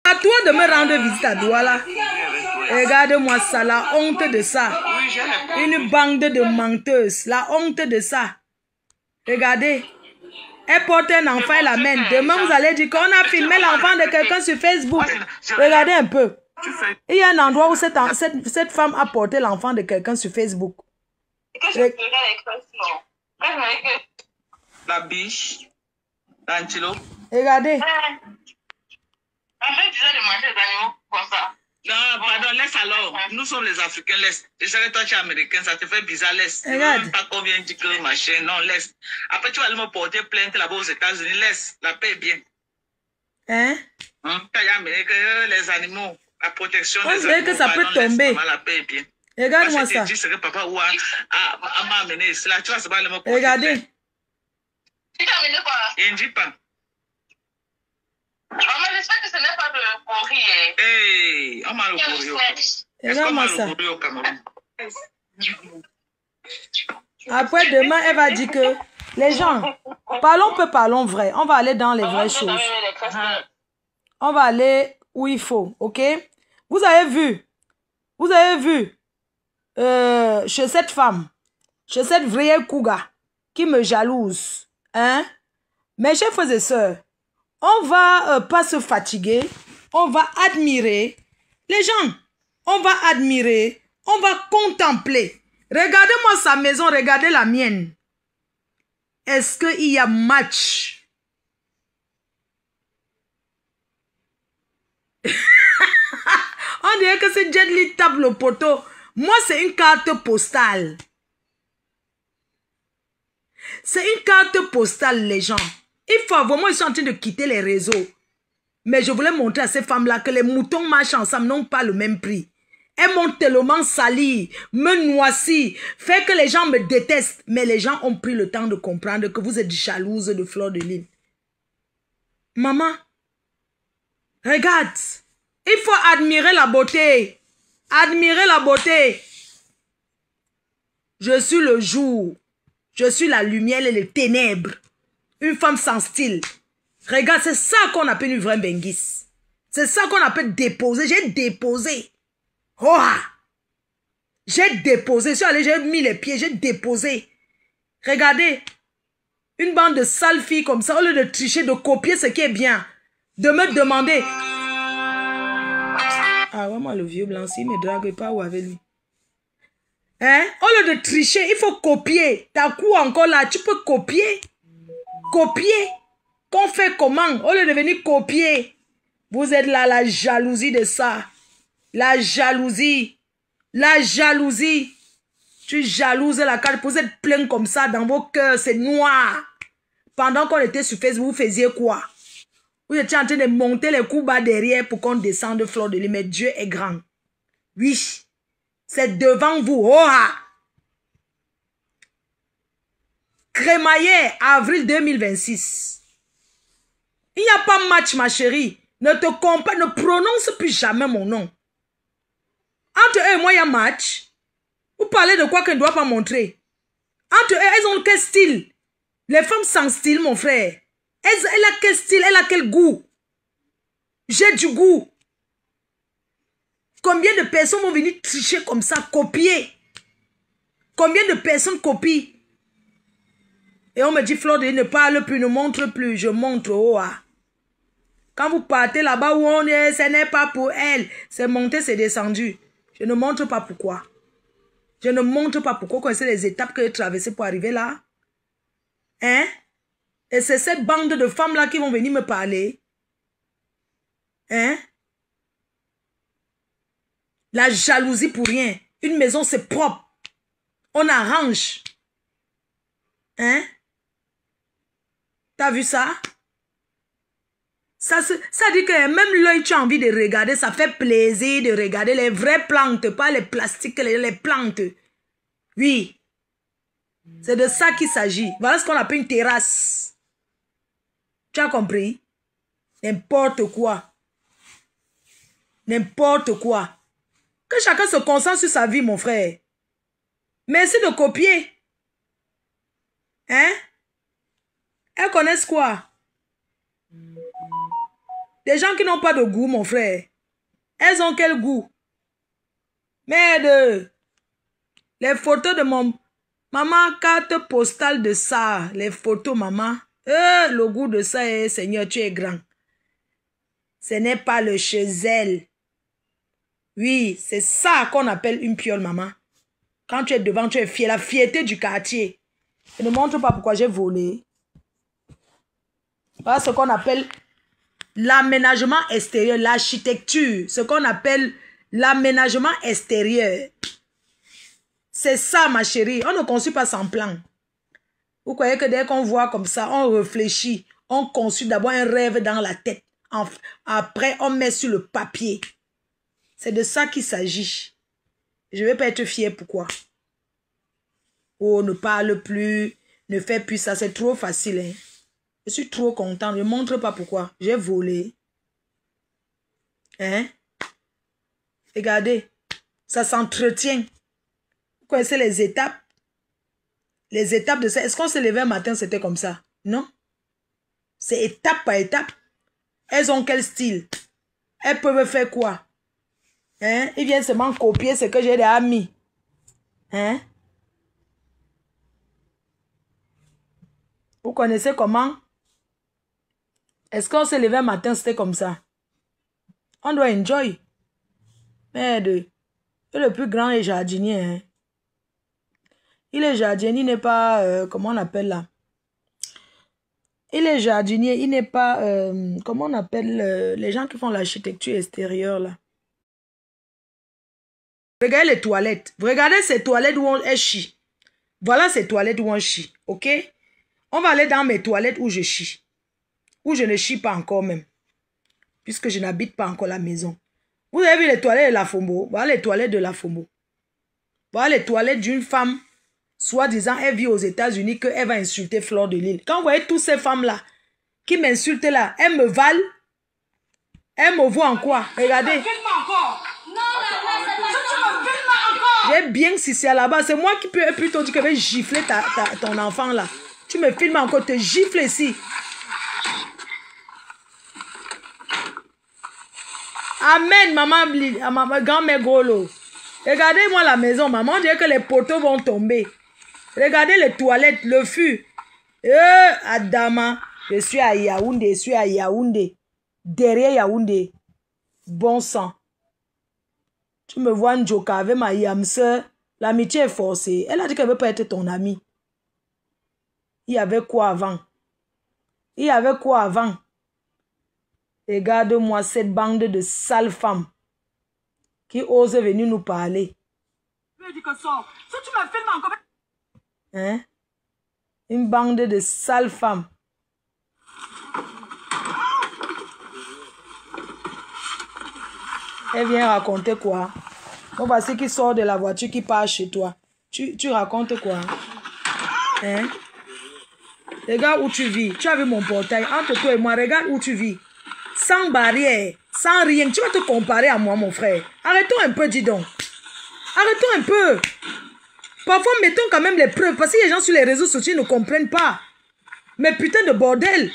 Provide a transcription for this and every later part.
À toi de me rendre visite à Douala. Regarde-moi ça, la honte de ça. Une bande de menteuses. La honte de ça. Regardez. Elle porte un enfant, elle l'amène. Demain, vous allez dire qu'on a filmé l'enfant de quelqu'un sur Facebook. Regardez un peu. Il y a un endroit où cette femme a porté l'enfant de quelqu'un sur Facebook. La biche, l'antilope. Regardez. On fait déjà de manger des animaux comme ça. Non, pardon, laisse alors. Nous sommes les Africains, laisse. Désolé, toi, tu es américain, ça te fait bizarre, laisse. Regarde. Même pas qu'on vient dire que machin, non, laisse. Après, tu vas aller me porter plainte là-bas aux États-Unis, laisse. La paix est bien. Hein? Les animaux, la protection On des dirait animaux. que ça peut tomber. Maman, la paix est bien. Regarde-moi ça. Tu sais que papa ou m'a amené ici, là, tu vas se aller me porter. Regardez. Tu t'as amené quoi? Il ne dit pas. Maman, j'espère que ce n'est pas de courir. Hey, on m'a le courir. Est-ce qu'on m'a le courir au Cameroun? Après, demain, elle va dire que les gens, parlons vrai. On va aller dans les vraies choses. On va aller où il faut, ok? Vous avez vu chez cette femme, chez cette vraie Kouga qui me jalouse, hein? Mes chers frères et sœurs, on va pas se fatiguer, on va admirer les gens, on va admirer, on va contempler. Regardez-moi sa maison, regardez la mienne. Est-ce qu'il y a match? On dirait que c'est Jet Li tape le poteau. Moi, c'est une carte postale. C'est une carte postale, les gens. Il faut vraiment, ils sont en train de quitter les réseaux. Mais je voulais montrer à ces femmes-là que les moutons marchent ensemble, n'ont pas le même prix. Elles m'ont tellement sali, me noissi, fait que les gens me détestent. Mais les gens ont pris le temps de comprendre que vous êtes jalouse de Fleur de Lys. Maman, regarde. Il faut admirer la beauté. Admirer la beauté. Je suis le jour. Je suis la lumière et les ténèbres. Une femme sans style. Regarde, c'est ça qu'on appelle une vraie benguisse. C'est ça qu'on appelle déposer. J'ai déposé. Oh! J'ai déposé. Je suis allé, j'ai mis les pieds, j'ai déposé. Regardez. Une bande de sales filles comme ça, au lieu de tricher, de copier ce qui est bien. De me demander. Ah, vraiment, le vieux blanc, s'il ne me drague pas ou avec lui. Hein? Au lieu de tricher, il faut copier. Ta cou encore là, tu peux copier. Copier. Qu'on fait comment? Au lieu de venir copier. Vous êtes là, la jalousie de ça. La jalousie. La jalousie. Tu jalouses la carte. Vous êtes plein comme ça dans vos cœurs. C'est noir. Pendant qu'on était sur Facebook, vous faisiez quoi? Vous étiez en train de monter les coups bas derrière pour qu'on descende de Fleur de Lys. Mais Dieu est grand. Oui. C'est devant vous. Oh! Crémaillère, avril 2026. Il n'y a pas match, ma chérie. Ne te compare, ne prononce plus jamais mon nom. Entre eux et moi, il y a match. Vous parlez de quoi qu'elle ne doit pas montrer. Entre eux, elles ont quel style? Les femmes sans style, mon frère. Elle a quel style? Elle a quel goût? J'ai du goût. Combien de personnes vont venir tricher comme ça, copier? Combien de personnes copient? Et on me dit, Fleur de Lys ne parle plus, ne montre plus. Je montre, oh ah. Quand vous partez là-bas où on est, ce n'est pas pour elle. C'est monté, c'est descendu. Je ne montre pas pourquoi. Je ne montre pas pourquoi. Vous connaissez les étapes que j'ai traversées pour arriver là? Hein? Et c'est cette bande de femmes-là qui vont venir me parler. Hein? La jalousie pour rien. Une maison, c'est propre. On arrange. Hein? T'as vu ça? Ça dit que même l'œil, tu as envie de regarder. Ça fait plaisir de regarder les vraies plantes, pas les plastiques, les plantes. Oui. C'est de ça qu'il s'agit. Voilà ce qu'on appelle une terrasse. Tu as compris? N'importe quoi. N'importe quoi. Que chacun se concentre sur sa vie, mon frère. Merci de copier. Hein? Elles connaissent quoi? Des gens qui n'ont pas de goût, mon frère. Elles ont quel goût? Merde. Les photos de mon... Maman, carte postale de ça. Les photos, maman. Le goût de ça, Seigneur, tu es grand. Ce n'est pas le chezel. Oui, c'est ça qu'on appelle une piole, maman. Quand tu es devant, tu es fier. La fierté du quartier. Je ne montre pas pourquoi j'ai volé. Voilà ce qu'on appelle l'aménagement extérieur, l'architecture. Ce qu'on appelle l'aménagement extérieur. C'est ça, ma chérie. On ne construit pas sans plan. Vous croyez que dès qu'on voit comme ça, on réfléchit. On construit d'abord un rêve dans la tête. Après, on met sur le papier. C'est de ça qu'il s'agit. Je ne vais pas être fière. Pourquoi? Oh, ne parle plus. Ne fais plus ça. C'est trop facile. Hein? Je suis trop contente. Je ne montre pas pourquoi. J'ai volé. Hein? Regardez. Ça s'entretient. Vous connaissez les étapes? Les étapes de ça. Est-ce qu'on se levait un matin, c'était comme ça? Non. C'est étape par étape. Elles ont quel style? Elles peuvent faire quoi? Hein? Ils viennent seulement copier ce que j'ai déjà mis. Hein? Vous connaissez comment? Est-ce qu'on se levait un matin, c'était comme ça? On doit enjoy. Merde. Le plus grand est jardinier. Hein? Il est jardinier, il n'est pas... comment on appelle là? Il est jardinier, il n'est pas... comment on appelle les gens qui font l'architecture extérieure là? Regardez les toilettes. Vous regardez ces toilettes où on chie. Voilà ces toilettes où on chie. Ok? On va aller dans mes toilettes où je chie. Où je ne chie pas encore même. Puisque je n'habite pas encore la maison. Vous avez vu les toilettes de la Fombo? Voilà les toilettes de la Fombo. Voilà les toilettes d'une femme. Soi-disant, elle vit aux États-Unis qu'elle va insulter Fleur de Lille. Quand vous voyez toutes ces femmes-là qui m'insultent là, elles me valent. Elles me voient en quoi? Regardez. J'ai bien sissé là-bas. C'est moi qui peux plutôt dire que je vais gifler ton enfant là. Tu me filmes encore, te gifle ici. Amen, maman grand-mère Golo. Regardez-moi la maison, maman. On dirait que les poteaux vont tomber. Regardez les toilettes, le fût. Adama. Je suis à Yaoundé, Derrière Yaoundé. Bon sang. Tu me vois Njoka avec ma yamse. L'amitié est forcée. Elle a dit qu'elle ne veut pas être ton amie. Il y avait quoi avant? Regarde-moi cette bande de sales femmes qui osent venir nous parler. Hein? Une bande de sales femmes. Elle vient raconter quoi? On va voir qui sort de la voiture, qui part chez toi. Tu racontes quoi? Hein? Regarde où tu vis. Tu as vu mon portail. Entre toi et moi, regarde où tu vis. Sans barrière, sans rien. Tu vas te comparer à moi, mon frère. Arrêtons un peu, dis donc. Arrêtons un peu. Parfois, mettons quand même les preuves. Parce que les gens sur les réseaux sociaux ne comprennent pas. Mais putain de bordel.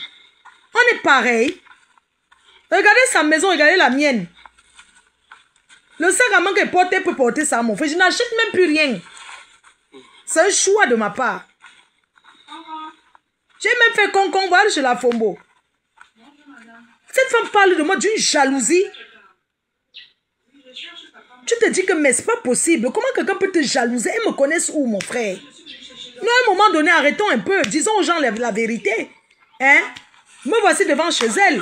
On est pareil. Regardez sa maison, regardez la mienne. Le sac à main qu'elle porte, elle peut porter ça, mon frère. Je n'achète même plus rien. C'est un choix de ma part. J'ai même fait concombre chez la Fombo. Cette femme parle de moi d'une jalousie. Tu te dis que mais c'est pas possible. Comment quelqu'un peut te jalouser? Elles me connaissent où, mon frère? Nous, à un moment donné, arrêtons un peu. Disons aux gens la vérité. Hein? Me voici devant chez elle.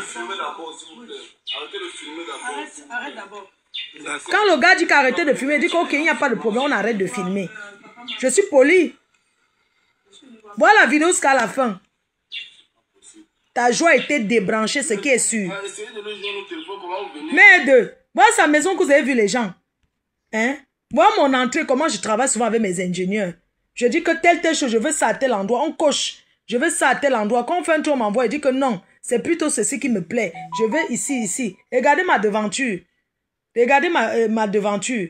Arrête d'abord. Quand le gars dit qu'arrêtez de filmer, il dit qu'ok, il n'y a pas de problème, on arrête de filmer. Je suis poli. Voilà la vidéo jusqu'à la fin. Ta joie a été débranchée, ce qui est sûr. Merde. Voilà sa maison que vous avez vu les gens. Hein? Voilà mon entrée, comment je travaille souvent avec mes ingénieurs. Je dis que telle chose, je veux ça à tel endroit. On coche. Je veux ça à tel endroit. Quand on fait un tour, on m'envoie. Il dit que non, c'est plutôt ceci qui me plaît. Je veux ici. Regardez ma devanture. Regardez ma devanture.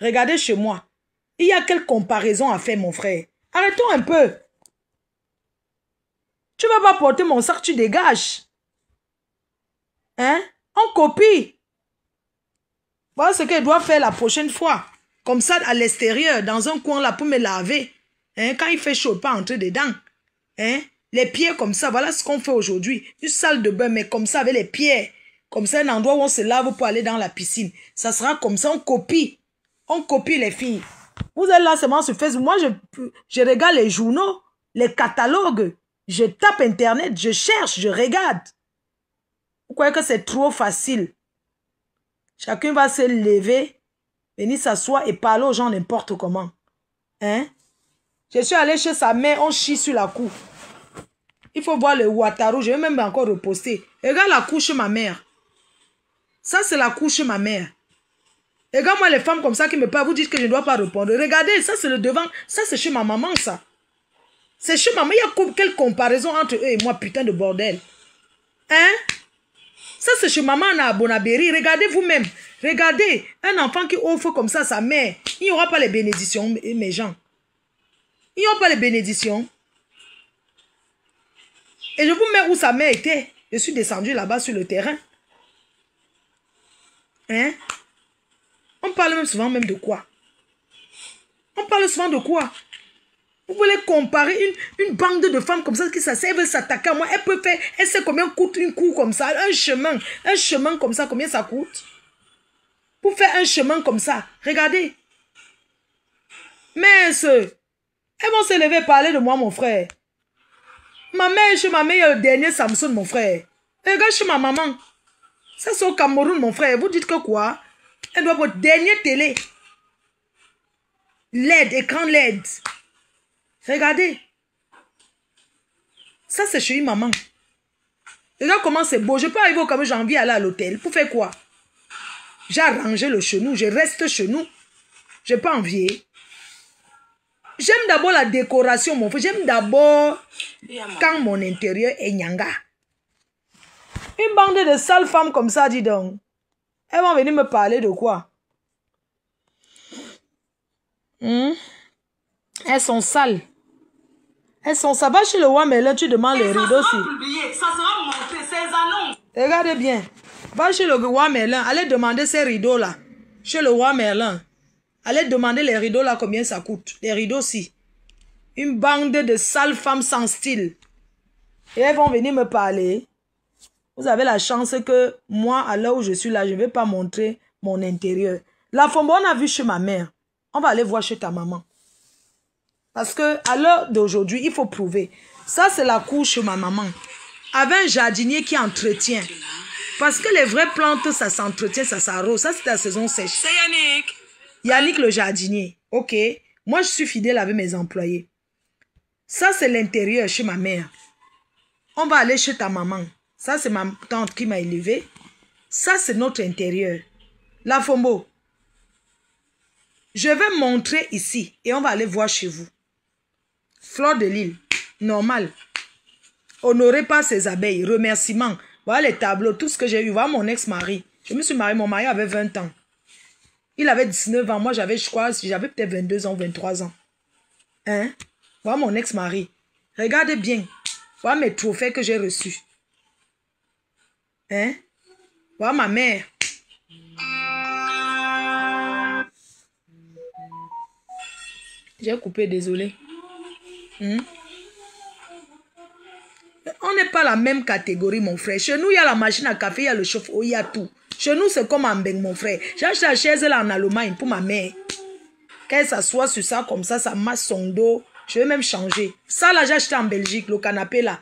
Regardez chez moi. Il y a quelle comparaison à faire, mon frère? Arrêtons un peu. Tu ne vas pas porter mon sac, tu dégages. Hein? On copie. Voilà ce qu'elle doit faire la prochaine fois. Comme ça, à l'extérieur, dans un coin là, pour me laver. Hein? Quand il fait chaud, pas entrer dedans. Hein? Les pierres comme ça, voilà ce qu'on fait aujourd'hui. Une salle de bain, mais comme ça, avec les pierres. Comme ça, un endroit où on se lave pour aller dans la piscine. Ça sera comme ça, on copie. On copie les filles. Vous êtes là seulement sur Facebook. Moi, je regarde les journaux, les catalogues. Je tape Internet, je cherche, je regarde. Vous croyez que c'est trop facile? Chacun va se lever, venir s'asseoir et parler aux gens n'importe comment. Hein? Je suis allé chez sa mère, on chie sur la cour. Il faut voir le Ouattaro, je vais même encore reposter. Regarde la cour chez ma mère. Ça, c'est la cour chez ma mère. Regarde-moi les femmes comme ça qui me parlent, vous dites que je ne dois pas répondre. Regardez, ça c'est le devant, ça c'est chez ma maman, ça. C'est chez maman, il y a quelle comparaison entre eux et moi, putain de bordel. Hein? Ça c'est chez maman à Bonabéry, regardez vous-même. Regardez, un enfant qui offre comme ça à sa mère, il n'y aura pas les bénédictions, mes gens. Il n'y aura pas les bénédictions. Et je vous mets où sa mère était. Je suis descendu là-bas sur le terrain. Hein? On parle même souvent même de quoi? On parle souvent de quoi? Vous voulez comparer une bande de femmes comme ça qui veut s'attaquer à moi. Elle peut faire, elle sait combien coûte une cour comme ça, un chemin comme ça, combien ça coûte? Pour faire un chemin comme ça, regardez. Mais elles vont se lever et parler de moi, mon frère. Ma mère, chez ma mère, il y a le dernier Samsung, mon frère. Regarde chez ma maman. Ça, c'est au Cameroun, mon frère. Vous dites que quoi? Elle doit avoir dernier télé. LED, écran LED. Regardez. Ça, c'est chez une maman. Regarde comment c'est beau. Je peux arriver au Cameroun, j'ai envie d'aller à l'hôtel. Pour faire quoi? J'ai arrangé le chenou. Je reste chez nous. Je n'ai pas envié. J'aime d'abord la décoration, mon frère. J'aime d'abord quand mon intérieur est nyanga. Une bande de sales femmes comme ça, dis donc. Elles vont venir me parler de quoi? Elles sont sales. Elles sont sales. Va chez le roi Merlin, tu demandes les rideaux aussi. Ça sera monté, ces annonces. Regardez bien. Va chez le roi Merlin. Allez demander ces rideaux-là. Chez le roi Merlin. Allez demander les rideaux-là, combien ça coûte. Les rideaux-ci. Une bande de sales femmes sans style. Et elles vont venir me parler. Vous avez la chance que moi, à l'heure où je suis là, je ne vais pas montrer mon intérieur. La Fombo, on a vu chez ma mère. On va aller voir chez ta maman. Parce que à l'heure d'aujourd'hui, il faut prouver. Ça, c'est la cour chez ma maman. Avec un jardinier qui entretient. Parce que les vraies plantes, ça s'entretient, ça s'arrose. Ça, c'est la saison sèche. C'est Yannick. Yannick le jardinier. Ok. Moi, je suis fidèle avec mes employés. Ça, c'est l'intérieur chez ma mère. On va aller chez ta maman. Ça, c'est ma tante qui m'a élevé. Ça, c'est notre intérieur. La Fombo. Je vais montrer ici. Et on va aller voir chez vous. Fleur de Lille. Normal. Honoré par ses abeilles. Remerciements. Voilà les tableaux. Tout ce que j'ai eu. Voilà mon ex-mari. Je me suis mariée. Mon mari avait 20 ans. Il avait 19 ans. Moi, j'avais, je crois, j'avais peut-être 22 ans, 23 ans. Hein? Voilà mon ex-mari. Regardez bien. Voilà mes trophées que j'ai reçus. Hein? Voilà ma mère. J'ai coupé, désolé. On n'est pas la même catégorie, mon frère. Chez nous, il y a la machine à café, il y a le chauffe-eau, il y a tout. Chez nous, c'est comme en Beng, mon frère. J'ai acheté la chaise là en Allemagne pour ma mère. Quand elle s'assoit sur ça comme ça masse son dos. Je vais même changer. Ça là, j'ai acheté en Belgique, le canapé là.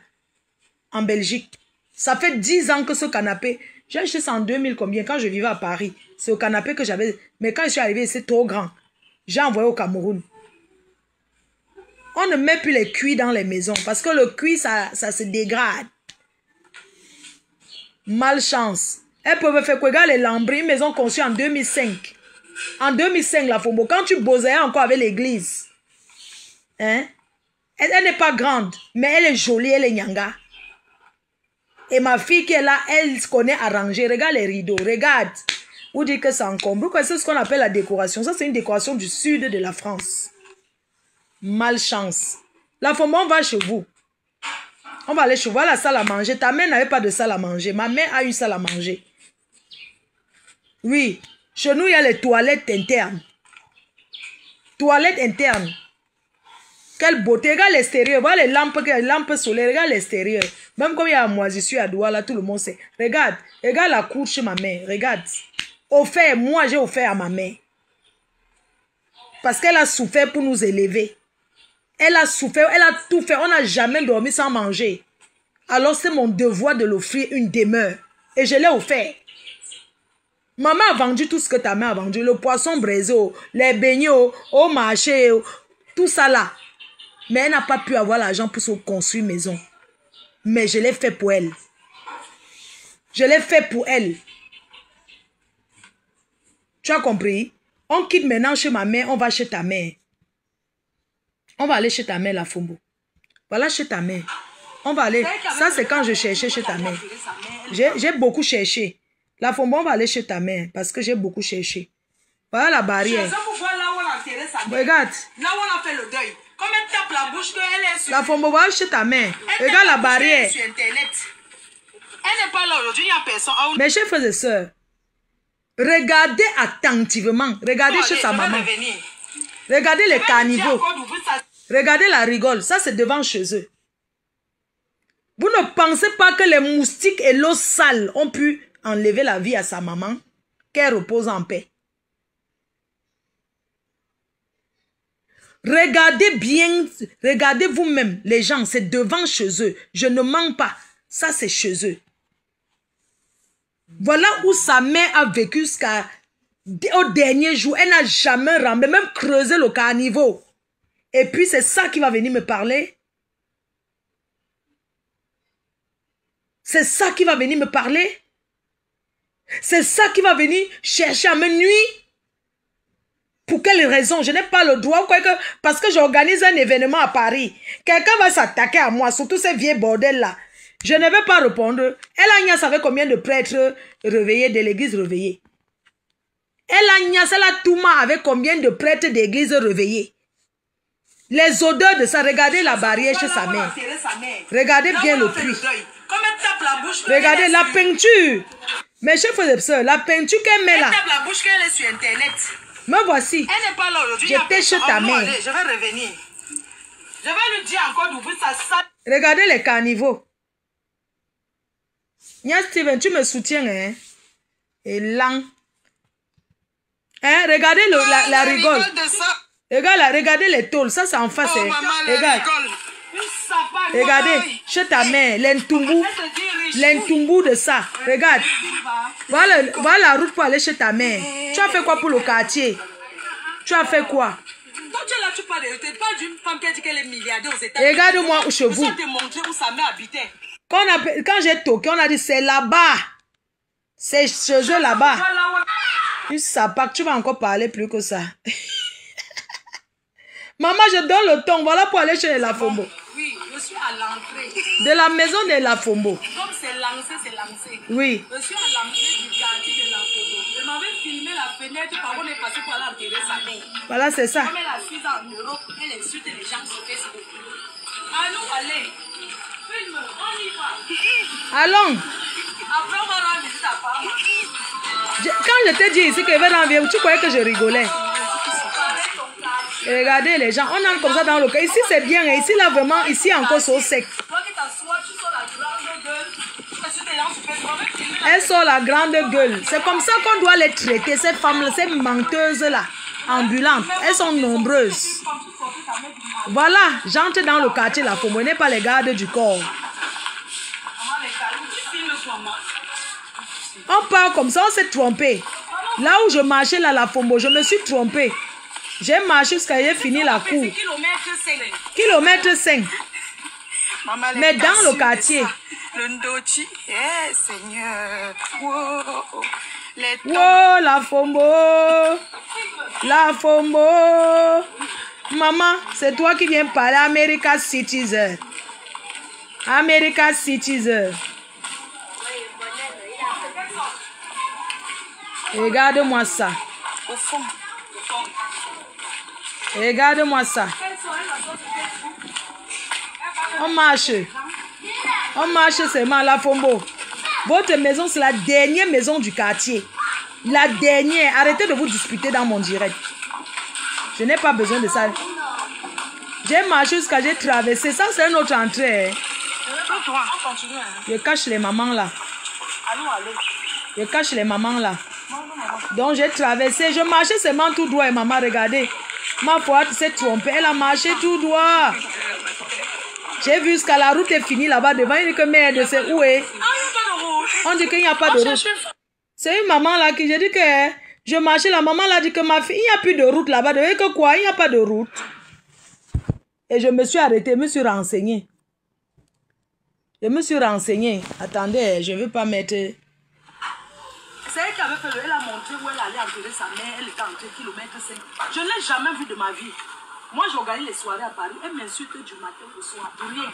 En Belgique. Ça fait 10 ans que ce canapé, j'ai acheté ça en 2000 combien, quand je vivais à Paris. C'est au canapé que j'avais. Mais quand je suis arrivé, c'est trop grand. J'ai envoyé au Cameroun. On ne met plus les cuits dans les maisons parce que le cuit, ça se dégrade. Malchance. Elles peuvent faire quoi? Regarde les lambris, une maison conçue en 2005. En 2005, la Fombo, quand tu bossais encore avec l'église, hein? Elle n'est pas grande, mais elle est jolie, elle est nyanga. Et ma fille qui est là, elle se connaît arranger. Regarde les rideaux, regarde. Vous dites que ça encombre. C'est ce qu'on appelle la décoration. Ça, c'est une décoration du sud de la France. Malchance. La Fombo, on va chez vous. On va aller chez voir la salle à manger. Ta mère n'avait pas de salle à manger. Ma mère a une salle à manger. Oui. Chez nous, il y a les toilettes internes. Toilettes internes. Quelle beauté. Regarde l'extérieur. Voilà les lampes solaires. Regarde l'extérieur. Même comme il y a la moisissure à Douala, tout le monde sait. Regarde. Regarde la cour chez ma mère. Regarde. Offert. Moi, j'ai offert à ma mère. Parce qu'elle a souffert pour nous élever. Elle a souffert. Elle a tout fait. On n'a jamais dormi sans manger. Alors, c'est mon devoir de l'offrir une demeure. Et je l'ai offert. Maman a vendu tout ce que ta mère a vendu. Le poisson braisé, les beignets au marché, tout ça là. Mais elle n'a pas pu avoir l'argent pour se construire une maison. Mais je l'ai fait pour elle. Je l'ai fait pour elle. Tu as compris? On quitte maintenant chez ma mère, on va chez ta mère. On va aller chez ta mère, la Fombo. Voilà chez ta mère. On va aller. Ça, c'est quand je cherchais chez ta mère. J'ai beaucoup cherché. La Fombo, on va aller chez ta mère parce que j'ai beaucoup cherché. Voilà la barrière. Regarde. Là où on a fait le deuil. Comme elle tape la bouche, elle est sur... La Fombo, va chez ta mère. Regarde la barrière. Sur Internet. Elle n'est pas là aujourd'hui, il n'y a personne. Mes chers frères et sœurs, regardez attentivement. Regardez chez sa maman. Regardez les caniveaux. Regardez la rigole. Ça, c'est devant chez eux. Vous ne pensez pas que les moustiques et l'eau sale ont pu enlever la vie à sa maman? Qu'elle repose en paix. Regardez bien, regardez vous-même, les gens, c'est devant chez eux. Je ne mens pas. Ça, c'est chez eux. Voilà où sa mère a vécu jusqu'au dernier jour. Elle n'a jamais rempli, même creusé le caniveau. Et puis, c'est ça qui va venir me parler. C'est ça qui va venir me parler. C'est ça qui va venir chercher à me nuire. Pour quelle raison? Je n'ai pas le droit. Parce que j'organise un événement à Paris. Quelqu'un va s'attaquer à moi, surtout ces vieux bordels-là. Je ne vais pas répondre. Elle a savait combien de prêtres réveillés de l'église réveillée. Elle a Touma avec combien de prêtres d'église réveillés. Les odeurs de ça, regardez la barrière chez sa mère. Regardez bien le puits. Regardez la peinture. Mes chers frères et sœurs, la peinture qu'elle met là. Elle tape la bouche qu'elle est sur Internet. Me voici. Elle n'est pas là aujourd'hui. J'étais chez ta mère. Allez, je vais revenir. Je vais lui dire encore d'ouvrir sa salle. Regardez les caniveaux. Nia Steven, tu me soutiens, hein? Et lent. Hein? Regardez la rigole. Regardez les tôles. Ça, c'est en face. Oh, hein? maman, Regarde. Regardez, chez ta mère, l'entumbu de ça. Regarde. Voilà la route pour aller chez ta mère. Tu as fait quoi pour le quartier? Tu as fait quoi? Donc tu es là, tu parles d'une femme qui a dit qu'elle est milliardaire aux États-Unis. Regarde-moi chez vous. Je te montrer où sa mère habitait. Quand j'ai toqué, on a dit c'est là-bas. C'est chez eux là-bas. Tu sais pas que tu vas encore parler plus que ça. Maman, je donne le ton. Voilà pour aller chez la Fombo. Oui, je suis à l'entrée. De la maison de la Fombo. Donc c'est lancé, c'est lancé. Oui. Je suis à l'entrée du quartier de la Fombo. Je m'avais filmé la fenêtre par où on est passé pour aller enterrer sa mère. Voilà, c'est ça. Comme elle a 6 ans en Europe, elle insulte les gens sur Facebook. À nous, allez. Filme, on y va. Allons. Après, on va rendre visite à Parma. Quand je t'ai dit ici que je vais rendre, tu croyais que je rigolais. Et regardez les gens, on entre comme ça dans le cas. Ici c'est bien, et ici là vraiment, ici encore c'est au sec. Elle sort la grande gueule. C'est comme ça qu'on doit les traiter, ces femmes-là, ces menteuses-là, ambulantes. Elles sont nombreuses. Voilà, j'entre dans le quartier, la Fombo, n'est pas les gardes du corps. On part comme ça, on s'est trompé. Là où je marchais, là, la Fombo, je me suis trompé. J'ai marché jusqu'à j'ai fini la cour. Kilomètre 5. Mais dans le quartier. Le Ndochi, Seigneur. Wow, la Fombo. La Fombo. Maman, c'est toi qui viens parler America Citizen. America Citizen. Regarde-moi ça. Au fond. Regarde-moi ça. On marche. On marche seulement à la Fombo. Votre maison, c'est la dernière maison du quartier. La dernière. Arrêtez de vous disputer dans mon direct. Je n'ai pas besoin de ça. J'ai marché jusqu'à j'ai traversé. Ça, c'est une autre entrée. Je cache les mamans là. Je cache les mamans là. Donc, j'ai traversé. Je marchais seulement tout droit. Et maman, regardez. Ma foi s'est trompée. Elle a marché tout droit. J'ai vu jusqu'à la route est finie là-bas devant. Il dit que merde, c'est où est? On dit qu'il n'y a pas de route. C'est une maman là qui, j'ai dit que je marchais. La maman là dit que ma fille, il n'y a plus de route là-bas. De que quoi? Il n'y a pas de route. Et je me suis arrêtée, je me suis renseignée. Je me suis renseignée. Attendez, je ne veux pas mettre... C'est elle qui avait fait elle a montré où elle allait enterrer sa mère, elle était entrée kilomètre 5. Je ne l'ai jamais vue de ma vie. Moi, j'organise les soirées à Paris, elle m'insulte du matin au soir, de rien.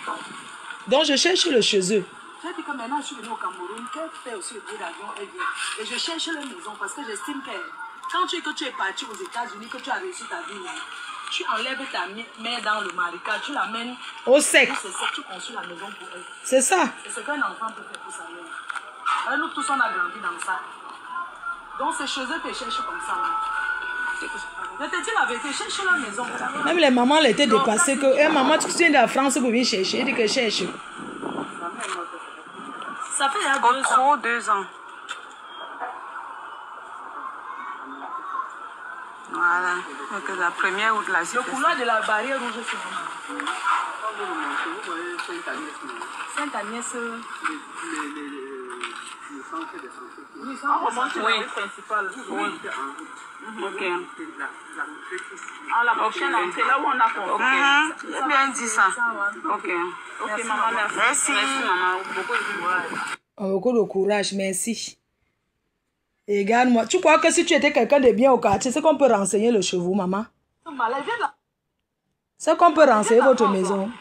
Donc, je cherche le chez eux. J'ai dit que maintenant, je suis venue au Cameroun, qu'elle fait aussi le billet d'avion, elle vient. Et je cherche leur maison parce que j'estime que quand tu es parti aux États-Unis, que tu as réussi ta vie, tu enlèves ta mère dans le marécage, tu l'amènes au sec. C'est ça, tu construis la maison pour elle. C'est ça. C'est ce qu'un enfant peut faire pour sa mère. Nous tous, on a grandi dans ça. Donc, c'est chez eux que je cherche comme ça. Je te dis la vérité, cherche la maison. Même les mamans l'étaient dépassées. Que, hey, maman, tu viens de la France pour venir chercher. Elle dit que cherche. Ça fait il y a 2 ans. Voilà. Donc, la première ou de la le couloir de la barrière rouge, c'est maman. Sainte-Agnès. Oui, ça, on remonte la rue principale. Oui. Ok. À la prochaine entrée, là où on a compris. J'ai bien dit ça. Ok. Ok, maman, merci. Merci, maman. Beaucoup de courage. Beaucoup de courage, merci. Et regarde-moi, tu crois que si tu étais quelqu'un de bien au quartier, c'est qu'on peut renseigner le chez vous, maman? C'est qu'on peut renseigner votre maison.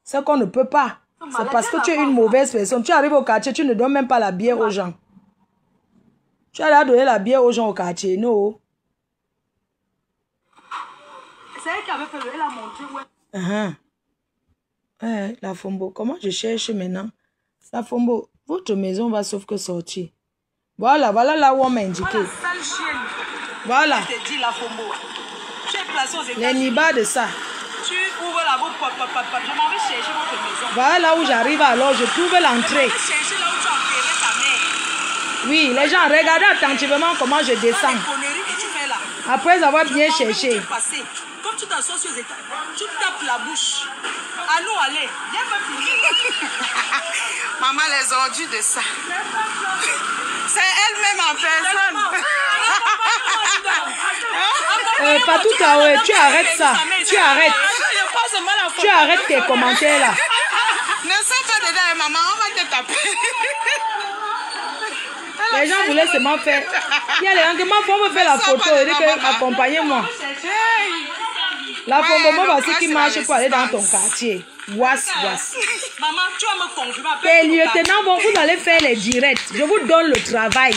C'est qu'on ne peut pas. C'est parce que tu es une mauvaise personne. Tu arrives au quartier, tu ne donnes même pas la bière aux gens. Tu as donné la bière aux gens au quartier, non? C'est elle qui avait fait elle a montré où la Fombo, comment je cherche maintenant? La Fombo, votre maison va sauf que sortir. Voilà, voilà là où on m'a indiqué. Voilà. Je te dis la Fombo. Tu es placé aux États-Unis. Les nibas de ça. Tu ouvres la bouche, je m'en vais chercher votre maison. Voilà là où j'arrive alors, je trouve l'entrée. Chercher là où tu as enterré ta mère. Oui, les gens, regardez attentivement comment je descends. Les conneries que tu fais là. Après avoir bien cherché. Comme tu t'assois sur les états, tu tapes la bouche. À nous, allez. Viens pas finir. Maman, les ordures de ça. C'est elle-même en personne. Pas tout à l'heure, tu arrêtes ça. Tu arrêtes. Tu arrêtes tes commentaires là. Ne sois pas dedans, maman, on va te taper. Les gens voulaient seulement faire. Il y a les gens qui m'ont fait la photo. Ils disent accompagnez-moi. La Fombo, voici qui marche pour aller dans ton quartier. Was. Maman, tu vas me confirmer. Les lieutenants, vous allez faire les directs. Je vous donne le travail.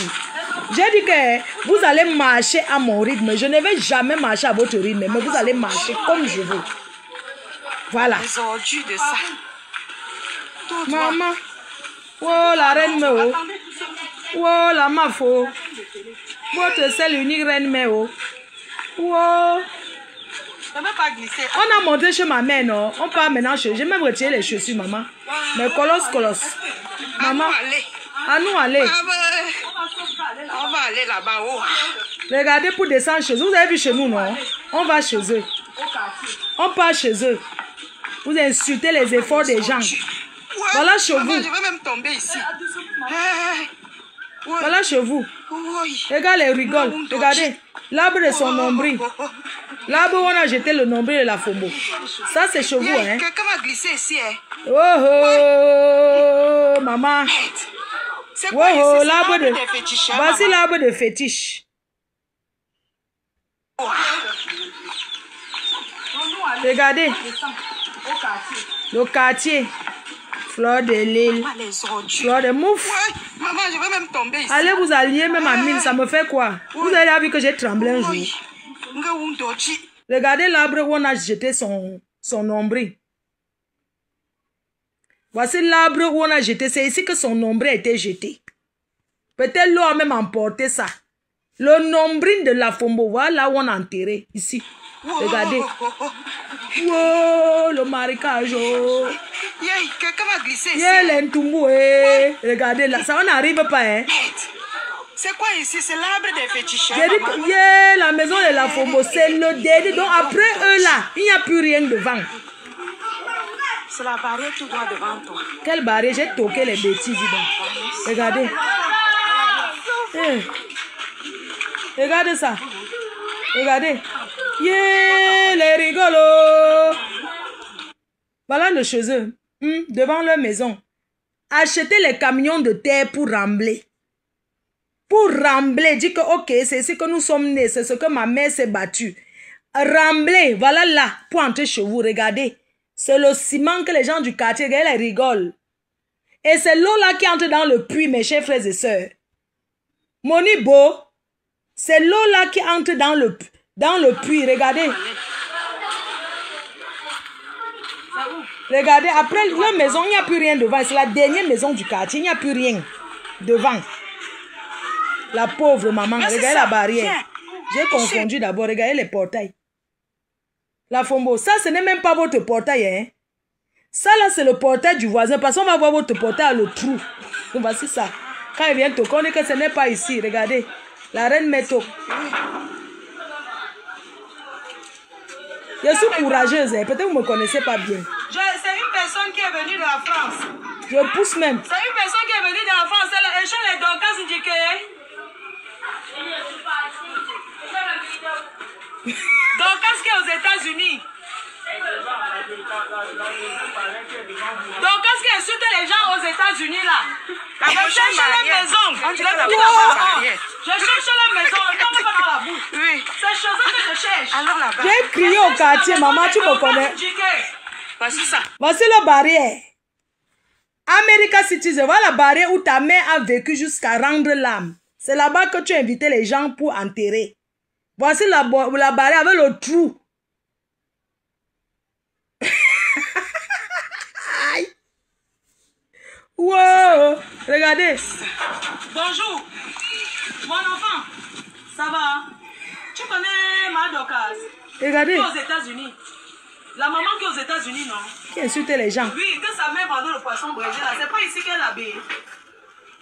J'ai dit que vous allez marcher à mon rythme. Je ne vais jamais marcher à votre rythme, mais vous allez marcher comme je veux. Voilà. Les ordures de ça. Maman. Oh, la reine Méo. Oh, la mafo. Votre seule unique reine Méo. Oh. On a monté chez ma mère, non? On part maintenant chez... J'ai même retiré les chaussures, maman. Mais colosse. Maman, à nous aller. On va aller là-bas. Oh. Regardez pour descendre chez eux. Vous avez vu chez nous, non? On va chez eux. On part chez eux. Vous insultez les efforts des gens. Voilà chez vous. Je vais même tomber ici. Voilà chez vous. Regardez, les rigolent. Regardez. L'arbre de son nombril. L'arbre où on a jeté le nombril de la Fombo. Ça, c'est chez vous, hein. Quelqu'un m'a glissé ici, hein. Oh, maman. C'est quoi ici? L'arbre de... fétiche. Voici l'arbre de fétiche. Regardez. Le quartier. Fleur de l'île. Fleur de mouf. Ouais, maman, je vais même tomber ici. Allez vous allier même à 1000, ça me fait quoi? Vous avez vu que j'ai tremblé un jour. Regardez l'arbre où on a jeté son nombril. Voici l'arbre où on a jeté. C'est ici que son nombril a été jeté. Peut-être l'eau a même emporté ça. Le nombril de la Fombo, voilà où on a enterré. Ici. Regardez. Wow, le marécage. Quelqu'un va glisser ici. Regardez là, ça on n'arrive pas. Hein. C'est quoi ici? C'est l'arbre des féticheurs. J'ai dit que la maison de la Fombo, c'est le dédé. Donc après eux là, il n'y a plus rien devant. C'est la barrière tout droit devant toi. Quelle barrière? J'ai toqué les bêtises. Regardez. Regardez ça. Regardez. Les rigolos. Voilà le chez eux. Devant leur maison. Achetez les camions de terre pour rembler. Pour rembler. Dis que ok, c'est ici que nous sommes nés. C'est ce que ma mère s'est battue. Rembler. Voilà là. Pour entrer chez vous. Regardez. C'est le ciment que les gens du quartier, ils rigolent. Et c'est l'eau là qui entre dans le puits, mes chers frères et sœurs. Monibo, c'est l'eau là qui entre dans le puits. Regardez. Regardez, après la maison, il n'y a plus rien devant. C'est la dernière maison du quartier, il n'y a plus rien devant. La pauvre maman, regardez la barrière. J'ai confondu d'abord, regardez les portails. La Fombo, ça ce n'est même pas votre portail, hein. Ça là c'est le portail du voisin, parce qu'on va voir votre portail à le trou. Voici ça. Quand il vient toquer, on dit que ce n'est pas ici, regardez. La reine Méto. Je suis courageuse, hein. Peut-être que vous ne me connaissez pas bien. C'est une personne qui est venue de la France. Je pousse même. C'est une personne qui est venue de la France, elle chez les Dorcas indiqués. Dorcas qui est aux États-Unis. Dorcas qui insulte les gens aux États-Unis là. Je cherche la maison. Je cherche la maison. Oui. C'est chose que je cherche. J'ai crié au quartier, maman, tu me connais. Voici ça. Voici la barrière. America Citizen, voilà la barrière où ta mère a vécu jusqu'à rendre l'âme. C'est là-bas que tu as invité les gens pour enterrer. Voici la barrière avec le trou. Wow, regardez. Bonjour. Mon enfant, ça va? Tu connais ma Dorcas? Regardez. Qui est aux États-Unis. La maman qui est aux États-Unis, non? Qui insulte les gens. Oui, que sa mère vendait le poisson brésil là. C'est pas ici qu'elle habite.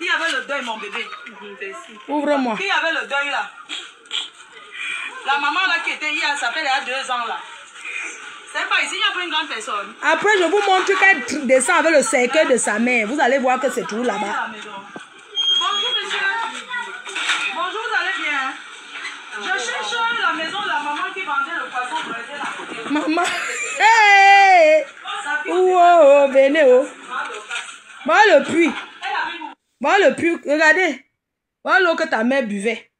Il y avait le deuil, mon bébé. Ouvre-moi. Qui avait le deuil là? La maman là qui était hier, elle s'appelle il y a 2 ans là. C'est pas ici, il n'y a pas une grande personne. Après, je vous montre qu'elle descend avec le cercueil de sa mère. Vous allez voir que c'est tout là-bas. Bonjour, monsieur. Bonjour, vous allez bien? Je cherche la maison de la maman qui vendait le poisson brésil à côté. Maman. Hey! Wow, venez, oh. Voilà le puits. Voilà le puits. Regardez. Voilà l'eau que ta mère buvait.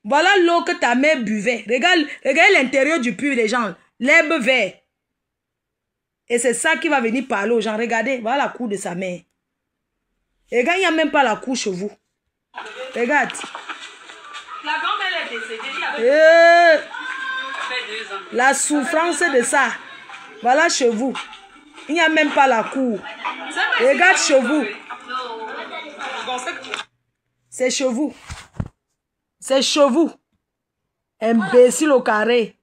Voilà l'eau que ta mère buvait. Regardez l'intérieur du puits, les gens. L'herbe verte. Et c'est ça qui va venir parler aux gens. Regardez, voilà la cour de sa mère. Regarde, il n'y a même pas la cour chez vous. Regarde. La grand-mère est décédée. Il y avait 2 ans. La souffrance de ça. Voilà chez vous. Il n'y a même pas la cour. Regarde chez vous. C'est chez vous. C'est chez vous. Imbécile au carré.